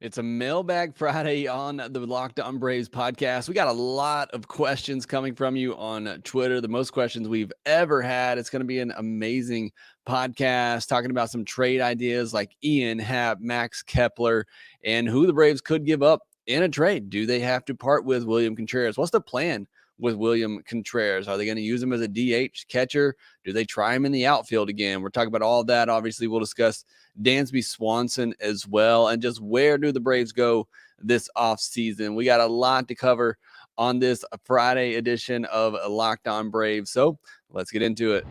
It's a Mailbag Friday on the Locked On Braves podcast. We got a lot of questions coming from you on Twitter, the most questions we've ever had. It's going to be an amazing podcast talking about some trade ideas like Ian, Happ, Max Kepler, and who the Braves could give up in a trade. Do they have to part with William Contreras? What's the plan with William Contreras? Are they going to use him as a DH catcher? Do they try him in the outfield again? We're talking about all of that. Obviously, we'll discuss Dansby Swanson as well, and just where do the Braves go this offseason. We got a lot to cover on this Friday edition of Locked On Braves, so let's get into it.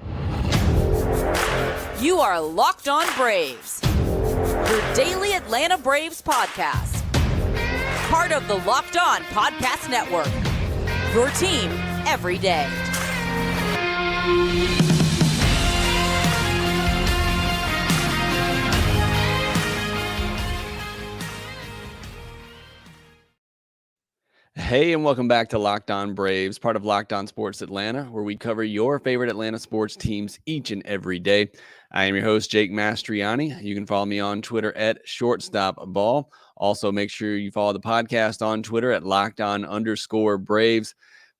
You are Locked On Braves, your daily Atlanta Braves podcast. Part of the Locked On Podcast Network, your team every day. Hey, and welcome back to Locked On Braves, part of Locked On Sports Atlanta, where we cover your favorite Atlanta sports teams each and every day. I am your host, Jake Mastriani. You can follow me on Twitter at ShortstopBall. Also, make sure you follow the podcast on Twitter at LockedOn_Braves.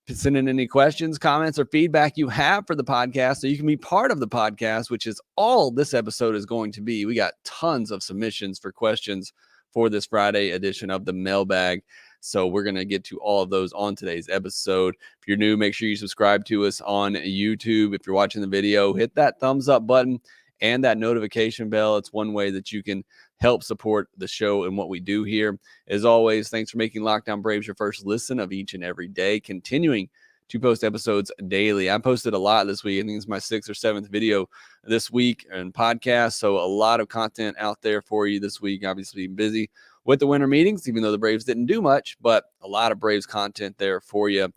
Send in any questions, comments, or feedback you have for the podcast so you can be part of the podcast, which is all this episode is going to be. We got tons of submissions for questions for this Friday edition of the Mailbag. So we're going to get to all of those on today's episode. If you're new, make sure you subscribe to us on YouTube. If you're watching the video, hit that thumbs up button and that notification bell. It's one way that you can help support the show and what we do here. As always, thanks for making Locked On Braves your first listen of each and every day. Continuing to post episodes daily. I posted a lot this week. I think it's my 6th or 7th video this week and podcast. So a lot of content out there for you this week. Obviously busy with the winter meetings, even though the Braves didn't do much, but a lot of Braves content there for you.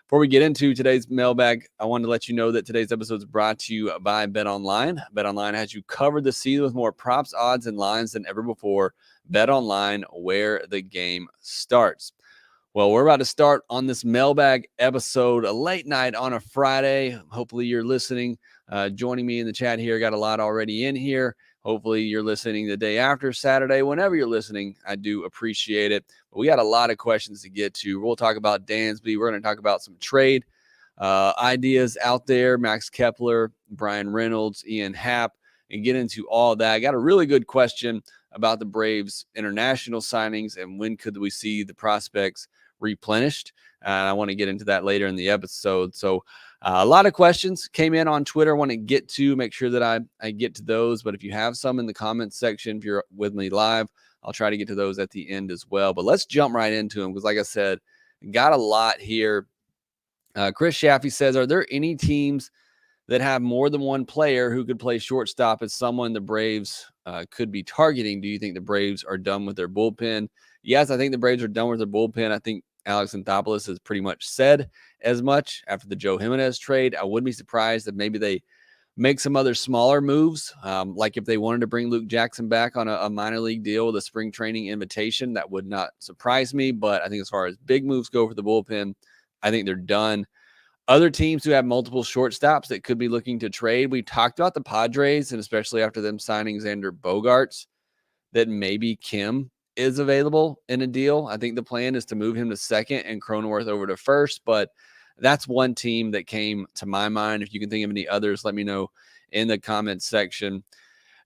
Before we get into today's mailbag, I wanted to let you know that today's episode is brought to you by BetOnline. BetOnline has you covered this season with more props, odds, and lines than ever before. BetOnline, where the game starts. Well, we're about to start on this mailbag episode, a late night on a Friday. Hopefully you're listening, joining me in the chat here. Got a lot already in here. Hopefully you're listening the day after Saturday. Whenever you're listening, I do appreciate it. But we got a lot of questions to get to. We'll talk about Dansby. We're going to talk about some trade ideas out there. Max Kepler, Bryan Reynolds, Ian Happ, and get into all that. I got a really good question about the Braves' international signings and when could we see the prospects replenished. And I want to get into that later in the episode. So a lot of questions came in on Twitter. I want to make sure that I get to those. But if you have some in the comments section, if you're with me live, I'll try to get to those at the end as well. But let's jump right into them because, like I said, got a lot here. Chris Shaffy says, are there any teams that have more than one player who could play shortstop as someone the Braves could be targeting? Do you think the Braves are done with their bullpen? Yes, I think the Braves are done with their bullpen. I think Alex Anthopoulos has pretty much said as much after the Joe Jimenez trade. I wouldn't be surprised if maybe they make some other smaller moves, like if they wanted to bring Luke Jackson back on a minor league deal with a spring training invitation. That would not surprise me, but I think as far as big moves go for the bullpen, I think they're done. Other teams who have multiple shortstops that could be looking to trade, we talked about the Padres, and especially after them signing Xander Bogaerts, that maybe Kim is available in a deal. I think the plan is to move him to second and Cronenworth over to first, but that's one team that came to my mind. If you can think of any others, let me know in the comments section.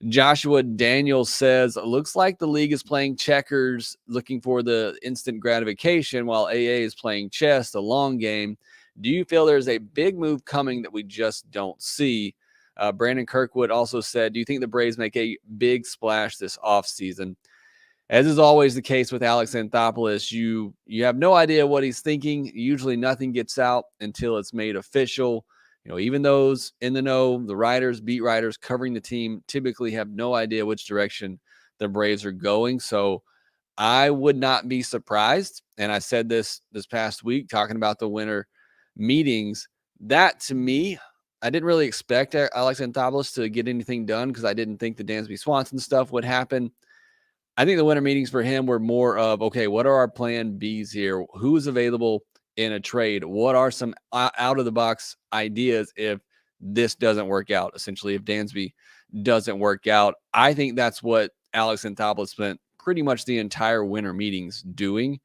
Joshua Daniels says, looks like the league is playing checkers, looking for the instant gratification, while AA is playing chess, the long game. Do you feel there's a big move coming that we just don't see? Brandon Kirkwood also said, do you think the Braves make a big splash this offseason? As is always the case with Alex Anthopoulos, you have no idea what he's thinking. Usually nothing gets out until it's made official. You know, even those in the know, the writers, beat writers covering the team typically have no idea which direction the Braves are going. So I would not be surprised. And I said this past week talking about the winter meetings, that to me, I didn't really expect Alex Anthopoulos to get anything done because I didn't think the Dansby Swanson stuff would happen. I think the winter meetings for him were more of, okay, what are our plan Bs here? Who's available in a trade? What are some out-of-the-box ideas if this doesn't work out? Essentially, if Dansby doesn't work out, I think that's what Alex Anthopoulos spent pretty much the entire winter meetings doing.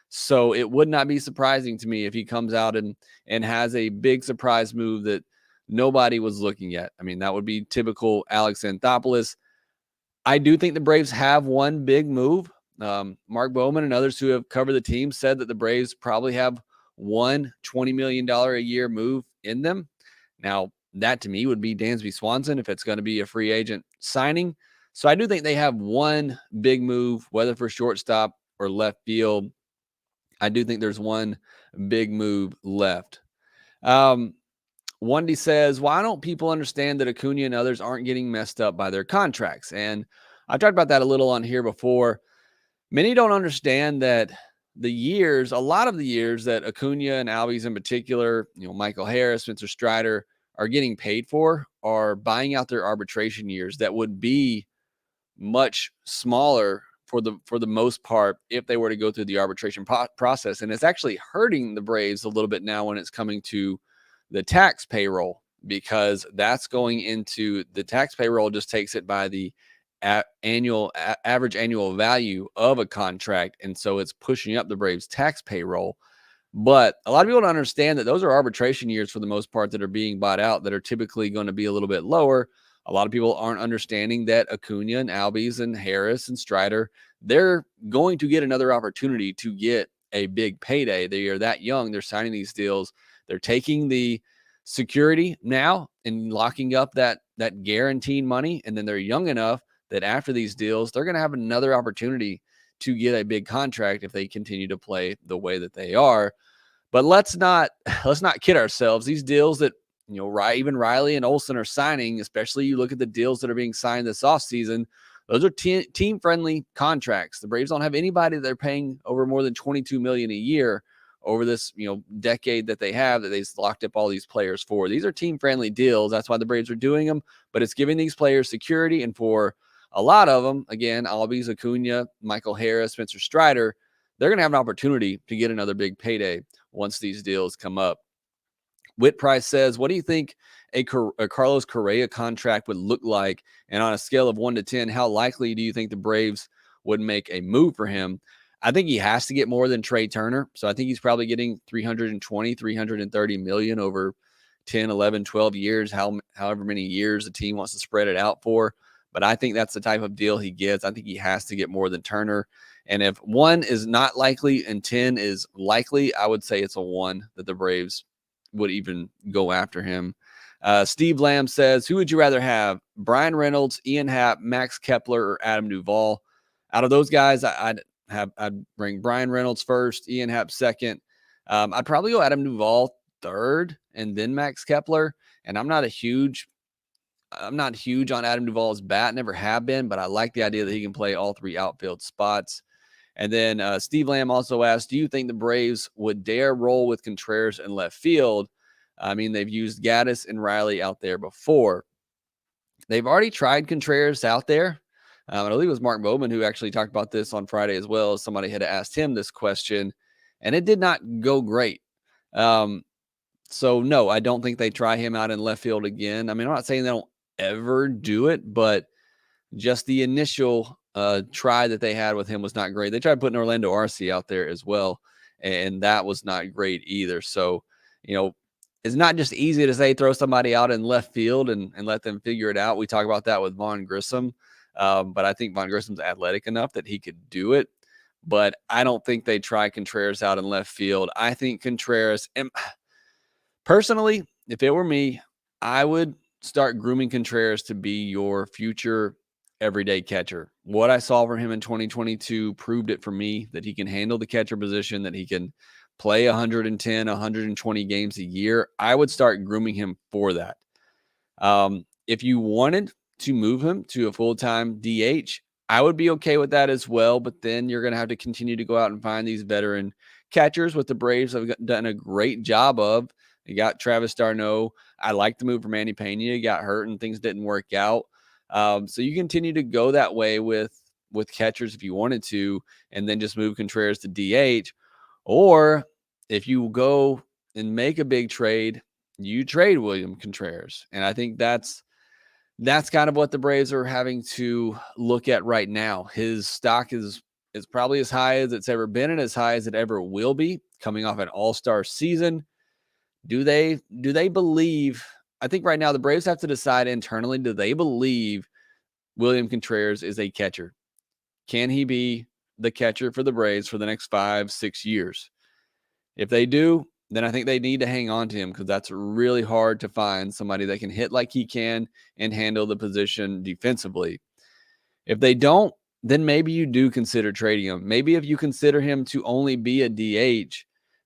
So it would not be surprising to me if he comes out and has a big surprise move that nobody was looking at. I mean, that would be typical Alex Anthopoulos. I do think the Braves have one big move. Mark Bowman and others who have covered the team said that the Braves probably have one $20 million a year move in them. Now, that to me would be Dansby Swanson if it's going to be a free agent signing. So I do think they have one big move, whether for shortstop or left field. I do think there's one big move left. Wendy says, why don't people understand that Acuna and others aren't getting messed up by their contracts? And I've talked about that a little on here before. Many don't understand that a lot of the years that Acuna and Albies in particular, Michael Harris, Spencer Strider are getting paid for are buying out their arbitration years that would be much smaller for the most part if they were to go through the arbitration process. And it's actually hurting the Braves a little bit now when it's coming to the tax payroll, because that's going into the tax payroll just takes it by the average annual value of a contract. And so it's pushing up the Braves tax payroll. But a lot of people don't understand that those are arbitration years for the most part that are being bought out that are typically going to be a little bit lower. A lot of people aren't understanding that Acuna and Albies and Harris and Strider, they're going to get another opportunity to get a big payday. They are that young. They're signing these deals. They're taking the security now and locking up that guaranteed money. And then they're young enough that after these deals, they're going to have another opportunity to get a big contract if they continue to play the way that they are. But let's not kid ourselves. These deals that, even Riley and Olsen are signing, especially you look at the deals that are being signed this offseason, those are team-friendly contracts. The Braves don't have anybody that they're paying over more than $22 million a year over this, decade that they have that they've locked up all these players for. These are team-friendly deals. That's why the Braves are doing them, but it's giving these players security. And for a lot of them, again, Albies, Acuna, Michael Harris, Spencer Strider, they're going to have an opportunity to get another big payday once these deals come up. Whit Price says, what do you think a Carlos Correa contract would look like? And on a scale of 1 to 10, how likely do you think the Braves would make a move for him? I think he has to get more than Trey Turner. So I think he's probably getting $330 million over 10, 11, 12 years, however many years the team wants to spread it out for. But I think that's the type of deal he gets. I think he has to get more than Turner. And if 1 is not likely and 10 is likely, I would say it's a 1 that the Braves would even go after him. Steve Lamb says, who would you rather have? Bryan Reynolds, Ian Happ, Max Kepler, or Adam Duvall? Out of those guys, I'd bring Bryan Reynolds first, Ian Happ second. I'd probably go Adam Duvall third and then Max Kepler. And I'm not huge on Adam Duvall's bat, never have been, but I like the idea that he can play all 3 outfield spots. And then Steve Lamb also asked, do you think the Braves would dare roll with Contreras in left field? I mean, they've used Gaddis and Riley out there before. They've already tried Contreras out there. I believe it was Mark Bowman who actually talked about this on Friday as well. Somebody had asked him this question, and it did not go great. So, no, I don't think they try him out in left field again. I mean, I'm not saying they don't ever do it, but just the initial try that they had with him was not great. They tried putting Orlando Arce out there as well, and that was not great either. So, it's not just easy to say throw somebody out in left field and let them figure it out. We talk about that with Vaughn Grissom, but I think Vaughn Grissom's athletic enough that he could do it. But I don't think they try Contreras out in left field. I think Contreras, and personally, if it were me, I would start grooming Contreras to be your future everyday catcher. What I saw from him in 2022 proved it for me that he can handle the catcher position, that he can play 110, 120 games a year. I would start grooming him for that. If you wanted to move him to a full-time DH, I would be okay with that as well, but then you're going to have to continue to go out and find these veteran catchers, what the Braves have done a great job of. You got Travis d'Arnaud. I like the move for Manny Pena. He got hurt and things didn't work out. So you continue to go that way with catchers if you wanted to, and then just move Contreras to DH. Or if you go and make a big trade, you trade William Contreras. And I think that's that's kind of what the Braves are having to look at right now. His stock is probably as high as it's ever been and as high as it ever will be, coming off an all-star season. Do they believe? I think right now the Braves have to decide internally, do they believe William Contreras is a catcher? Can he be the catcher for the Braves for the next 5-6 years? If they do, then I think they need to hang on to him, because that's really hard to find somebody that can hit like he can and handle the position defensively. If they don't, then maybe you do consider trading him. Maybe if you consider him to only be a DH,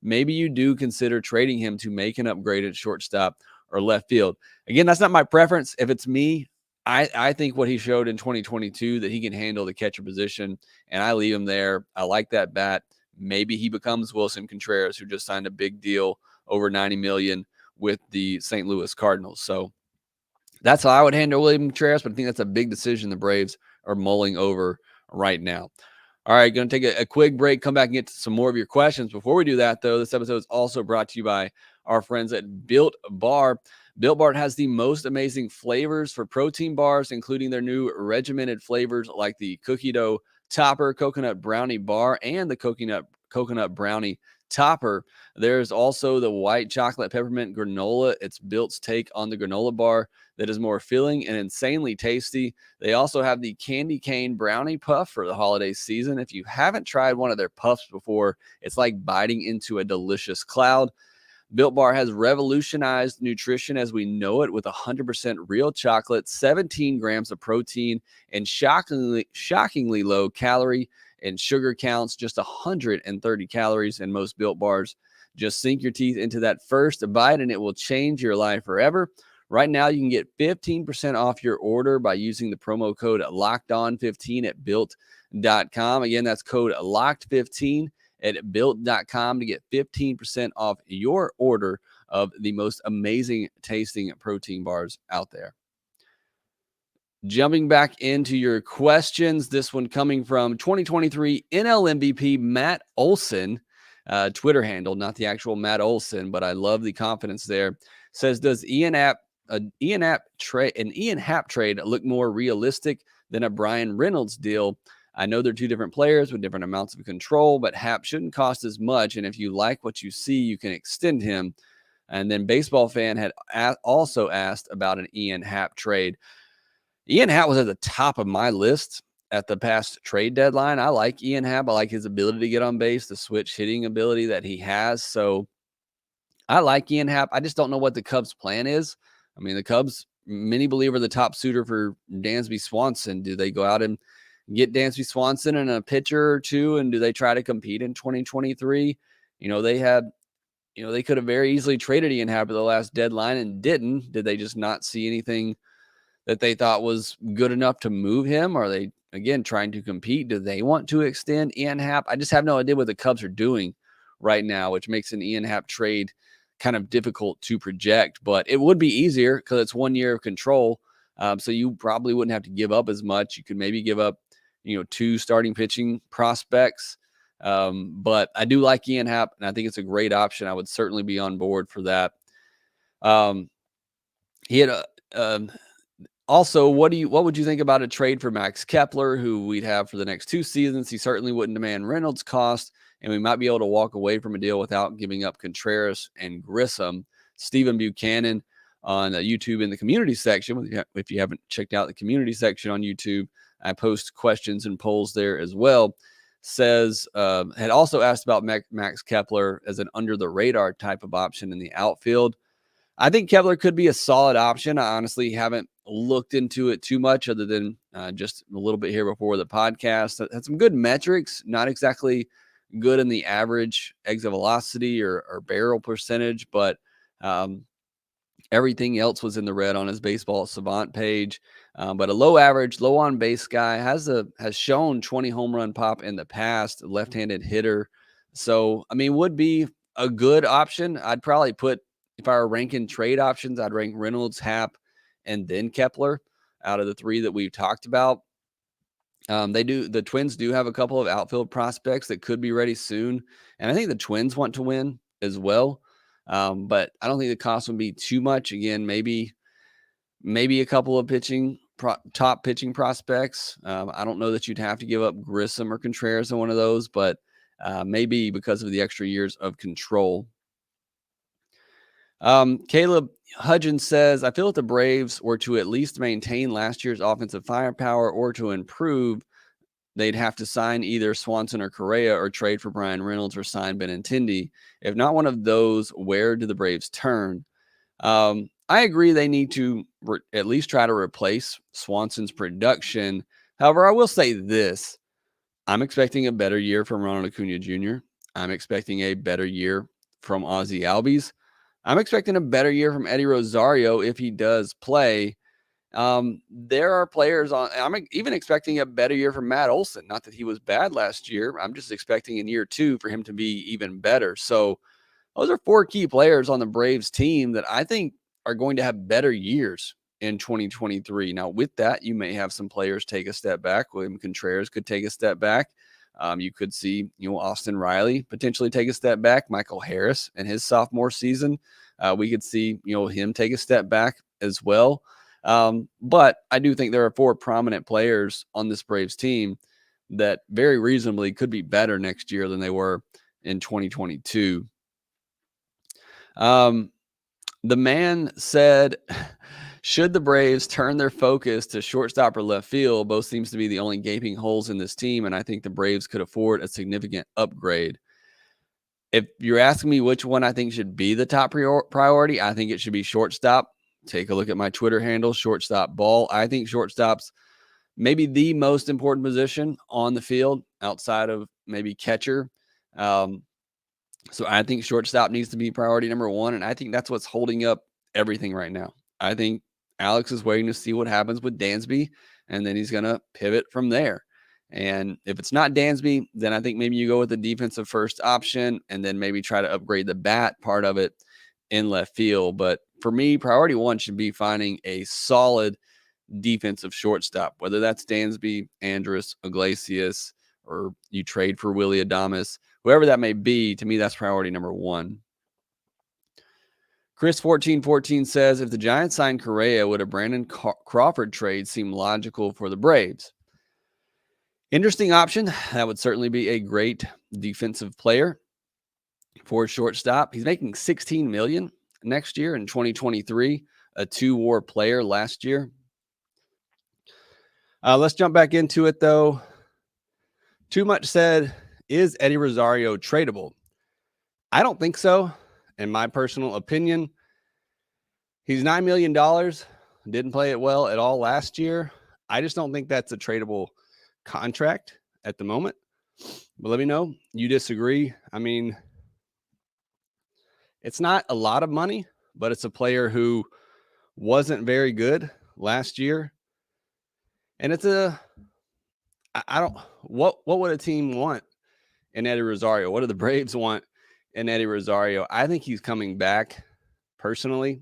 maybe you do consider trading him to make an upgrade at shortstop or left field. Again, that's not my preference. If it's me, I think what he showed in 2022, that he can handle the catcher position, and I leave him there. I like that bat. Maybe he becomes Wilson Contreras, who just signed a big deal over $90 million with the St. Louis Cardinals. So that's how I would handle William Contreras, but I think that's a big decision the Braves are mulling over right now. All right, going to take a quick break, come back and get to some more of your questions. Before we do that, though, this episode is also brought to you by our friends at Built Bar. Built Bar has the most amazing flavors for protein bars, including their new regimented flavors like the cookie dough topper, coconut brownie bar, and the coconut brownie topper. There's also the white chocolate peppermint granola. It's Built's take on the granola bar that is more filling and insanely tasty. They also have the candy cane brownie puff for the holiday season. If you haven't tried one of their puffs before, it's like biting into a delicious cloud. Built Bar has revolutionized nutrition as we know it with 100% real chocolate, 17 grams of protein, and shockingly low calorie and sugar counts, just 130 calories in most Built Bars. Just sink your teeth into that first bite and it will change your life forever. Right now, you can get 15% off your order by using the promo code LOCKEDON15 at built.com. Again, that's code LOCKED15 at built.com to get 15% off your order of the most amazing tasting protein bars out there. Jumping back into your questions, this one coming from 2023 NL MVP Matt Olson, Twitter handle, not the actual Matt Olson, but I love the confidence there. Says, does Ian Happ trade look more realistic than a Bryan Reynolds deal? I know they're two different players with different amounts of control, but Happ shouldn't cost as much. And if you like what you see, you can extend him. And then Baseball Fan had also asked about an Ian Happ trade. Ian Happ was at the top of my list at the past trade deadline. I like Ian Happ. I like his ability to get on base, the switch hitting ability that he has. So I like Ian Happ. I just don't know what the Cubs' plan is. I mean, the Cubs, many believe, are the top suitor for Dansby Swanson. Do they go out and get Dansby Swanson and a pitcher or two, and do they try to compete in 2023? They could have very easily traded Ian Happ at the last deadline and didn't. Did they just not see anything that they thought was good enough to move him? Are they, again, trying to compete? Do they want to extend Ian Happ? I just have no idea what the Cubs are doing right now, which makes an Ian Happ trade kind of difficult to project, but it would be easier because it's 1 year of control. So you probably wouldn't have to give up as much. You could maybe give up, 2 starting pitching prospects. But I do like Ian Happ, and I think it's a great option. I would certainly be on board for that. He had also, what would you think about a trade for Max Kepler, who we'd have for the next 2 seasons? He certainly wouldn't demand Reynolds' cost, and we might be able to walk away from a deal without giving up Contreras and Grissom. Stephen Buchanan on YouTube in the community section. If you haven't checked out the community section on YouTube, I post questions and polls there as well. Says, had also asked about Max Kepler as an under-the-radar type of option in the outfield. I think Kepler could be a solid option. I honestly haven't looked into it too much other than just a little bit here before the podcast. Had some good metrics, not exactly good in the average exit velocity or barrel percentage, but everything else was in the red on his Baseball Savant page. But a low average, low on base guy, has shown 20 home run pop in the past, left-handed hitter. So, I mean, would be a good option. I'd probably put, if I were ranking trade options, I'd rank Reynolds, Happ, and then Kepler out of the 3 that we've talked about. The Twins do have a couple of outfield prospects that could be ready soon. And I think the Twins want to win as well. But I don't think the cost would be too much. Again, maybe maybe a couple of top pitching prospects. I don't know that you'd have to give up Grissom or Contreras in one of those, but maybe because of the extra years of control. Caleb Hudgens says, I feel if the Braves were to at least maintain last year's offensive firepower or to improve, they'd have to sign either Swanson or Correa or trade for Bryan Reynolds or sign Benintendi. If not one of those, where do the Braves turn? I agree they need to at least try to replace Swanson's production. However, I will say this. I'm expecting a better year from Ronald Acuna Jr. I'm expecting a better year from Ozzie Albies. I'm expecting a better year from Eddie Rosario if he does play. There are players on. I'm even expecting a better year from Matt Olson. Not that he was bad last year. I'm just expecting in year 2 for him to be even better. So those are 4 key players on the Braves team that I think are going to have better years in 2023. Now, with that, you may have some players take a step back. William Contreras could take a step back. You could see, Austin Riley potentially take a step back. Michael Harris in his sophomore season, we could see, him take a step back as well. But I do think there are 4 prominent players on this Braves team that very reasonably could be better next year than they were in 2022. The man said, should the Braves turn their focus to shortstop or left field? Both seems to be the only gaping holes in this team, and I think the Braves could afford a significant upgrade. If you're asking me which one I think should be the top priority, I think it should be shortstop. Take a look at my Twitter handle, Shortstop Ball. I think shortstop's maybe the most important position on the field outside of maybe catcher. So I think shortstop needs to be priority number 1, and I think that's what's holding up everything right now. I think Alex is waiting to see what happens with Dansby, and then he's going to pivot from there. And if it's not Dansby, then I think maybe you go with the defensive first option and then maybe try to upgrade the bat part of it in left field. But for me, priority 1 should be finding a solid defensive shortstop, whether that's Dansby, Andrus, Iglesias, or you trade for Willy Adames, whoever that may be. To me, that's priority number 1. Chris 1414 says, if the Giants signed Correa, would a Brandon Crawford trade seem logical for the Braves? Interesting option. That would certainly be a great defensive player for shortstop. He's making $16 million next year in 2023, a 2-WAR player last year. Let's jump back into it, though. Too much said, is Eddie Rosario tradable? I don't think so, in my personal opinion. He's $9 million. Didn't play it well at all last year. I just don't think that's a tradable contract at the moment. But let me know. You disagree. I mean, it's not a lot of money, but it's a player who wasn't very good last year. And it's what would a team want in Eddie Rosario? What do the Braves want in Eddie Rosario? I think he's coming back personally.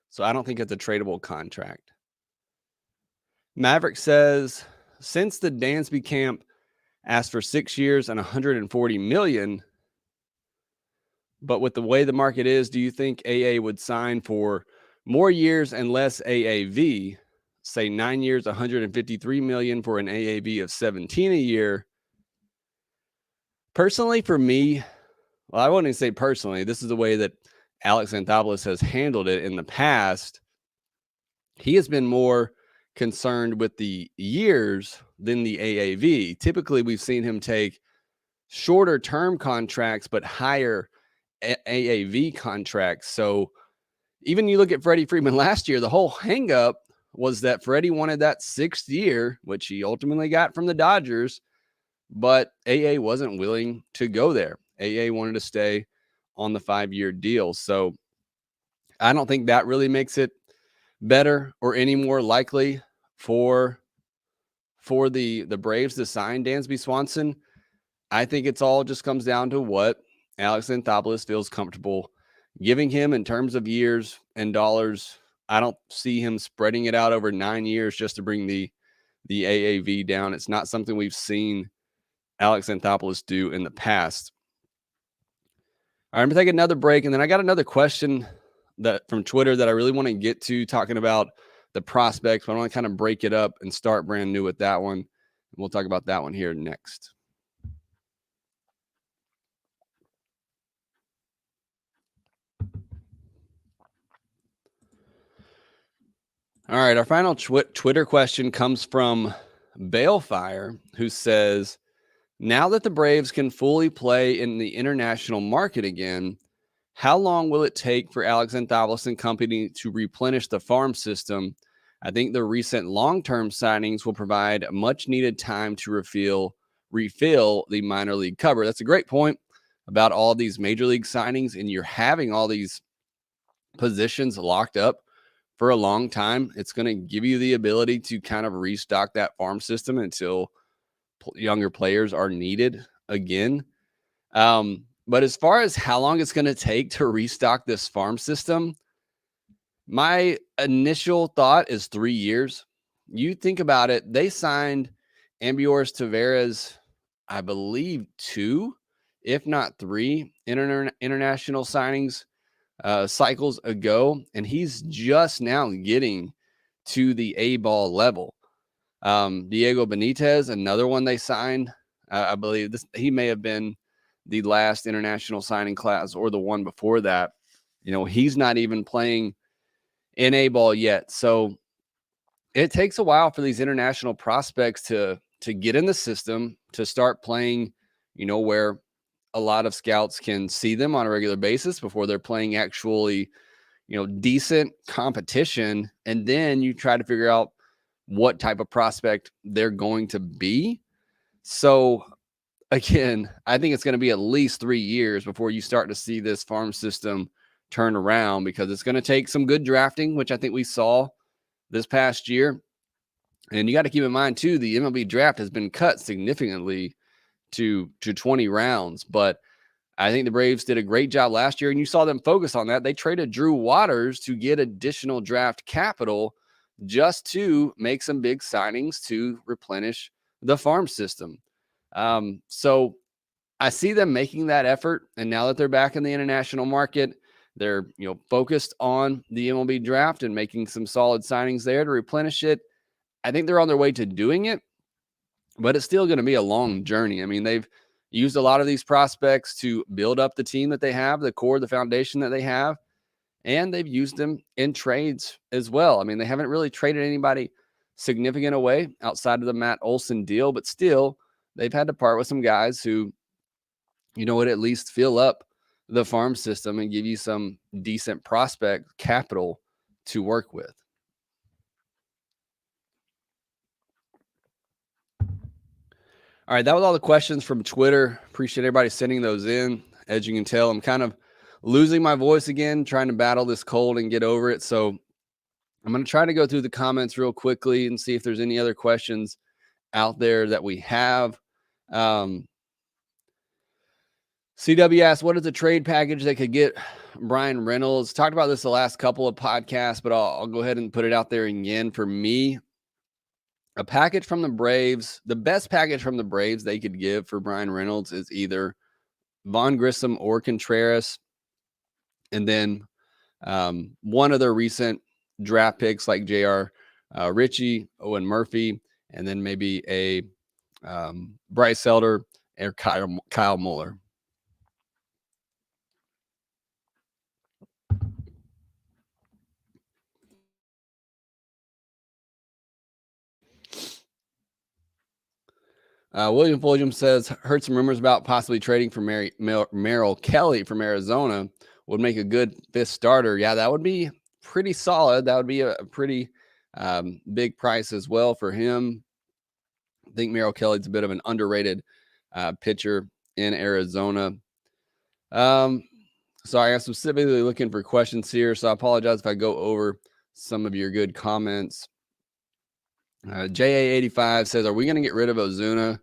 So I don't think it's a tradable contract. Maverick says, since the Dansby camp asked for 6 years and $140 million, but with the way the market is, do you think AA would sign for more years and less AAV? Say 9 years, $153 million for an AAV of 17 a year. Personally, for me, well, I wouldn't even say personally. This is the way that Alex Anthopoulos has handled it in the past. He has been more concerned with the years than the AAV. Typically, we've seen him take shorter term contracts, but higher AAV contracts. So even you look at Freddie Freeman last year, the whole hang up was that Freddie wanted that 6th year, which he ultimately got from the Dodgers, but AA wasn't willing to go there. AA wanted to stay on the 5-year deal. So I don't think that really makes it better or any more likely for the Braves to sign Dansby Swanson. I think it's all just comes down to what Alex Anthopoulos feels comfortable giving him in terms of years and dollars. I don't see him spreading it out over 9 years just to bring the AAV down. It's not something we've seen Alex Anthopoulos do in the past. All right, I'm going to take another break, and then I got another question from Twitter that I really want to get to, talking about the prospects, but I want to kind of break it up and start brand new with that one. We'll talk about that one here next. All right, our final Twitter question comes from Balefire, who says, now that the Braves can fully play in the international market again, how long will it take for Alex Anthopoulos and company to replenish the farm system? I think the recent long-term signings will provide much needed time to refill the minor league cover. That's a great point about all these major league signings, and you're having all these positions locked up for a long time. It's going to give you the ability to kind of restock that farm system until younger players are needed again. But as far as how long it's going to take to restock this farm system, my initial thought is 3 years. You think about it, they signed Ambiorz Tavares, I believe 2, if not 3 international signings cycles ago, and he's just now getting to the A-ball level. Diego Benitez, another one they signed. I believe he may have been the last international signing class or the one before that. He's not even playing in A-ball yet. So it takes a while for these international prospects to get in the system, to start playing, where a lot of scouts can see them on a regular basis before they're playing actually, decent competition. And then you try to figure out what type of prospect they're going to be. So again, I think it's going to be at least 3 years before you start to see this farm system turn around, because it's going to take some good drafting, which I think we saw this past year. And you got to keep in mind too, the MLB draft has been cut significantly to 20 rounds, but I think the Braves did a great job last year, and you saw them focus on that. They traded Drew Waters to get additional draft capital just to make some big signings to replenish the farm system. So I see them making that effort. And now that they're back in the international market, they're, focused on the MLB draft and making some solid signings there to replenish it. I think they're on their way to doing it, but it's still going to be a long journey. I mean, they've used a lot of these prospects to build up the team that they have, the core, the foundation that they have, and they've used them in trades as well. I mean, they haven't really traded anybody significant away outside of the Matt Olson deal, but still they've had to part with some guys who, would at least fill up the farm system and give you some decent prospect capital to work with. All right, that was all the questions from Twitter. Appreciate everybody sending those in. As you can tell, I'm kind of losing my voice again, trying to battle this cold and get over it. So I'm going to try to go through the comments real quickly and see if there's any other questions out there that we have. CW asked, what is the trade package that could get Bryan Reynolds? Talked about this the last couple of podcasts, but I'll go ahead and put it out there again. For me, a package from the Braves, the best package from the Braves they could give for Bryan Reynolds is either Vaughn Grissom or Contreras, and then one of their recent draft picks like J.R. Ritchie, Owen Murphy, and then maybe a Bryce Elder or Kyle Muller. William says, heard some rumors about possibly trading for Merrell Kelly from Arizona. Would make a good fifth starter. Yeah, that would be pretty solid. That would be a pretty big price as well for him. I think Merrell Kelly's a bit of an underrated pitcher in Arizona. Sorry, I'm specifically looking for questions here, so I apologize if I go over some of your good comments. JA85 says, are we going to get rid of Ozuna?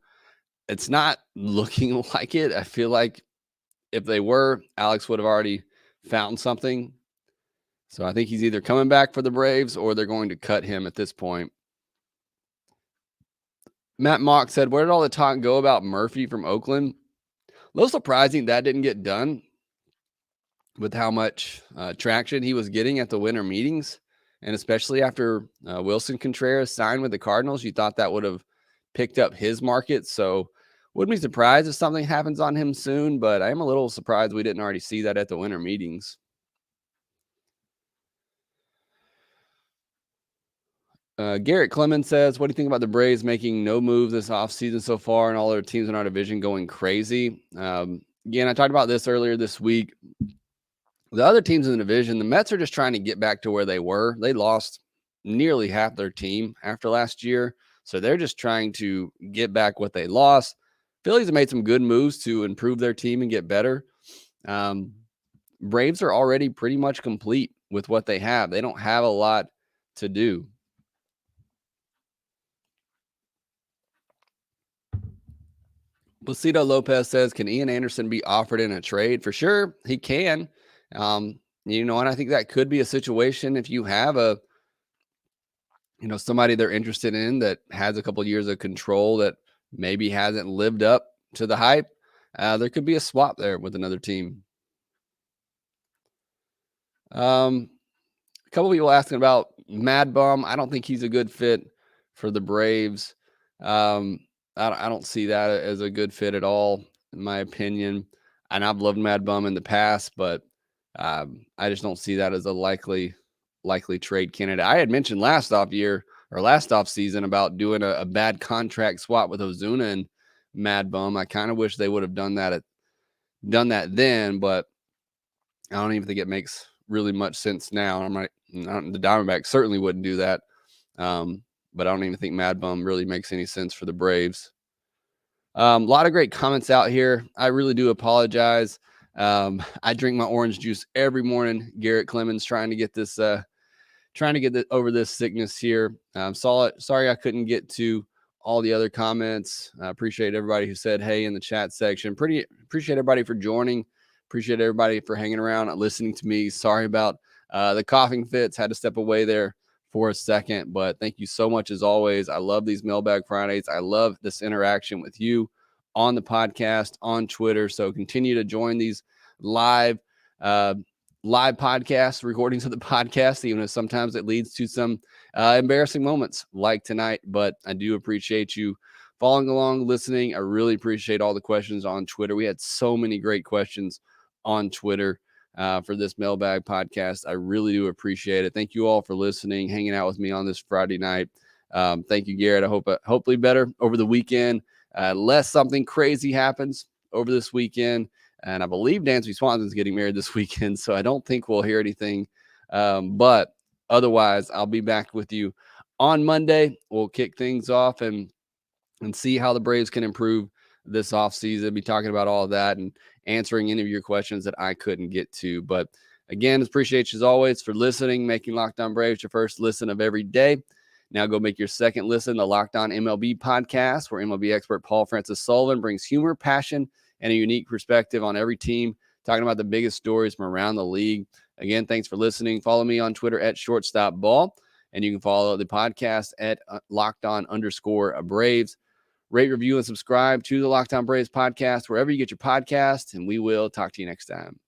It's not looking like it. I feel like if they were, Alex would have already found something. So I think he's either coming back for the Braves or they're going to cut him at this point. Matt Mock said, where did all the talk go about Murphy from Oakland? A little surprising that didn't get done. with how much traction he was getting at the winter meetings. And especially after Wilson Contreras signed with the Cardinals, you thought that would have picked up his market. So wouldn't be surprised if something happens on him soon, but I am a little surprised we didn't already see that at the winter meetings. Garrett Clement says, what do you think about the Braves making no moves this offseason so far and all their teams in our division going crazy? Again, I talked about this earlier this week. The other teams in the division, the Mets are just trying to get back to where they were. They lost nearly half their team after last year, so they're just trying to get back what they lost. Phillies have made some good moves to improve their team and get better. Braves are already pretty much complete with what they have. They don't have a lot to do. Placido Lopez says, can Ian Anderson be offered in a trade? For sure, he can. And I think that could be a situation if you have somebody they're interested in that has a couple of years of control that maybe hasn't lived up to the hype. There could be a swap there with another team. A couple of people asking about MadBum. I don't think he's a good fit for the Braves. I don't see that as a good fit at all, in my opinion. And I've loved MadBum in the past, but I just don't see that as a likely trade candidate. I had mentioned last off season about doing a bad contract swap with Ozuna and MadBum. I kind of wish they would have done that then, but I don't even think it makes really much sense now. The Diamondbacks certainly wouldn't do that. But I don't even think MadBum really makes any sense for the Braves. A lot of great comments out here. I really do apologize. I drink my orange juice every morning. Garrett Clement trying to get over this sickness here. Sorry I couldn't get to all the other comments. I appreciate everybody who said hey in the chat section. Appreciate everybody for joining. Appreciate everybody for hanging around and listening to me. Sorry about the coughing fits. Had to step away there for a second, but thank you so much as always. I love these Mailbag Fridays. I love this interaction with you on the podcast, on Twitter. So continue to join these live podcasts, recordings of the podcast, even if sometimes it leads to some embarrassing moments like tonight. But I do appreciate you following along, listening. I really appreciate all the questions on Twitter. We had so many great questions on Twitter for this Mailbag podcast. I really do appreciate it. Thank you all for listening, hanging out with me on this Friday night. Thank you, Garrett. I hope hopefully better over the weekend, unless something crazy happens over this weekend. And I believe Dansby Swanson is getting married this weekend, so I don't think we'll hear anything. But otherwise, I'll be back with you on Monday. We'll kick things off and see how the Braves can improve this offseason. Be talking about all of that and answering any of your questions that I couldn't get to. But again, appreciate you as always for listening, making Locked On Braves your first listen of every day. Now go make your second listen, the Locked On MLB podcast, where MLB expert Paul Francis Sullivan brings humor, passion, and a unique perspective on every team, talking about the biggest stories from around the league. Again, thanks for listening. Follow me on Twitter at ShortstopBall, and you can follow the podcast at LockedOn_Braves. Rate, review, and subscribe to the Locked On Braves podcast wherever you get your podcast, and we will talk to you next time.